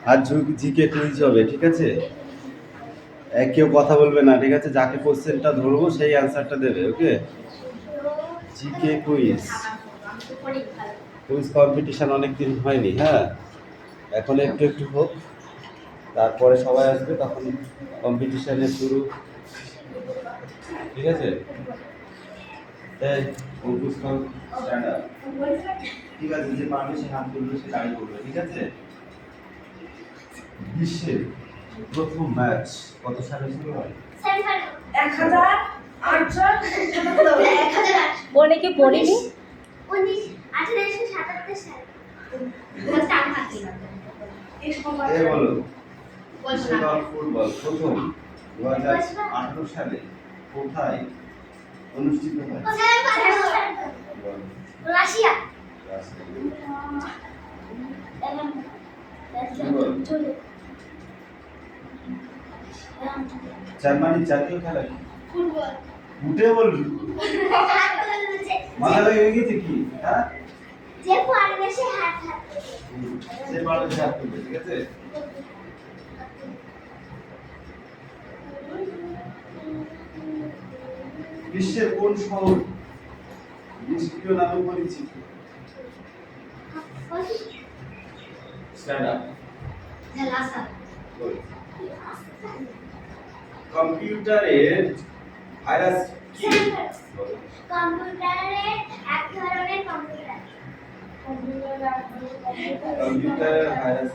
আর GK quiz হবে, ঠিক আছে? কেউ কথা বলবে না, ঠিক আছে? যাকে কোশ্চেনটা ধরবো সেই অ্যান্সারটা দেবে, ওকে? জিকে কুইজ কুইজ কম্পিটিশন অনেকদিন হয়নি, হ্যাঁ, এখন একটু একটু হোক, তারপরে সবাই আসবে, তখন কম্পিটিশনের শুরু, ঠিক আছে? ঠিক আছে, যে পারবে সে হাত তুলবে, সে দাঁড়িয়ে করবে, ঠিক আছে? বিশ্বের প্রথম ম্যাচ কত সালে শুরু হয়? 1000 বলে কি পড়িনি? 1877 সালে। বলো, বিশ্বকাপ ফুটবল প্রথম 2018 সালে কোথায় অনুষ্ঠিত হয়? রাশিয়া। জার্মানির জাতীয় খেলা কি? ফুটবল। উঠে বলবি, মাথা লেগে গেছে কি? হ্যাঁ, যে পারবে সে হাত যে পারবে সে হাত তুলবে, ঠিক আছে? বিশ্বের কোন শহর নিষ্ক্রিয় নামে পরিচিত? Stand up. লাসা। কম্পিউটারের ভাইরাস কি? কম্পিউটারে এক ধরনের কম্পিউটার। কম্পিউটারের ভাইরাস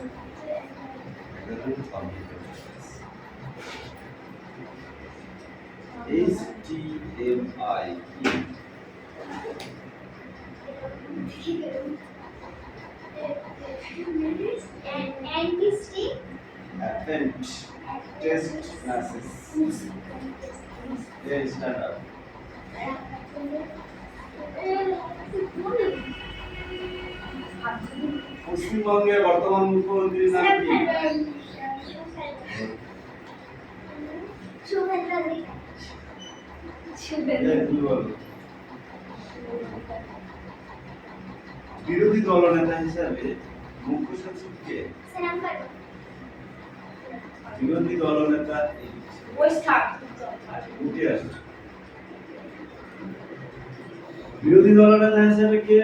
HTMI কি? Append test message. Yes, stand up. পশ্চিমবঙ্গের বর্তমান মুখ্যমন্ত্রীর নাম কি? শুভেন্দু কি বলো? বিরোধী দলনেতা হিসাবে মুখ্য সচিব কে? বিরোধী দলনেতা উঠে আসে। বিরোধী দলনেতা হিসাবে কে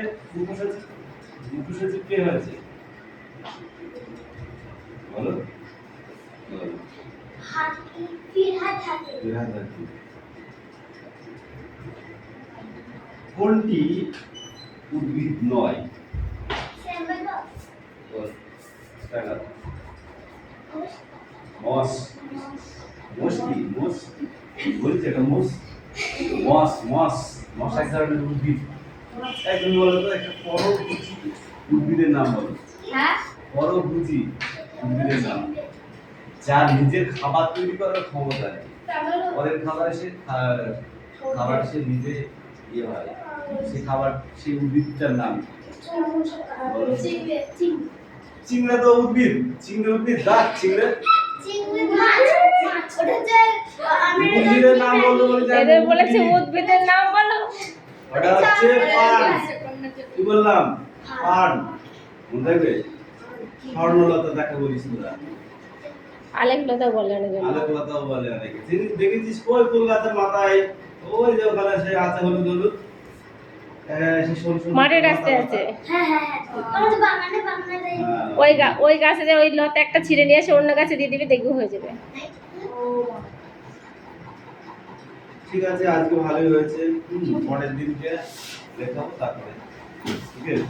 মুখ্য সচিব কে হয়েছে? বলো। ফিরহাদ হাকিম। কোনটি উদ্ভিদ নয়? মস। মস কি? মস বলছে এটা মস। মস মস মস এক ধরনের উদ্ভিদ। তুমি বলো তো একটা পরভুজি উদ্ভিদের নাম বলো। হ্যাঁ, পরভুজি উদ্ভিদের নাম, যার নিজের খাবার তৈরি করার ক্ষমতা নেই, পরের খাবার সে নিজে ইয়ে হয়, সেই খাবার, সেই উদ্ভিদটার নাম চিংড়া। তো উদ্ভিদ, চিংড়া উদ্ভিদ, গাছ চিংড়া। উদ্ভিদের নাম বলতে বলে এদের বলেছে উদ্ভিদের নাম বলো। ওটা হচ্ছে পান। কি বললাম? পান। মনে থাকবে? স্বর্ণলতা তাকে বলিস তোরা। আলেকলতা বলে অনেকে। আলেকলতাও বলে অনেকে। দেখেছিস কই ফুল গাছের মাথায় ওই যে ওখানে সে আছে হলুদ হলুদ, মাটির রাস্তায় আছে। ওই গাছে যে ওই লতা একটা ছিঁড়ে নিয়ে এসে অন্য গাছে দিয়ে দিবি, দেখবি হয়ে যাবে। ঠিক আছে, আজকে ভালোই হয়েছে। পরের দিনকে দেখাবো তারপরে, ঠিক আছে?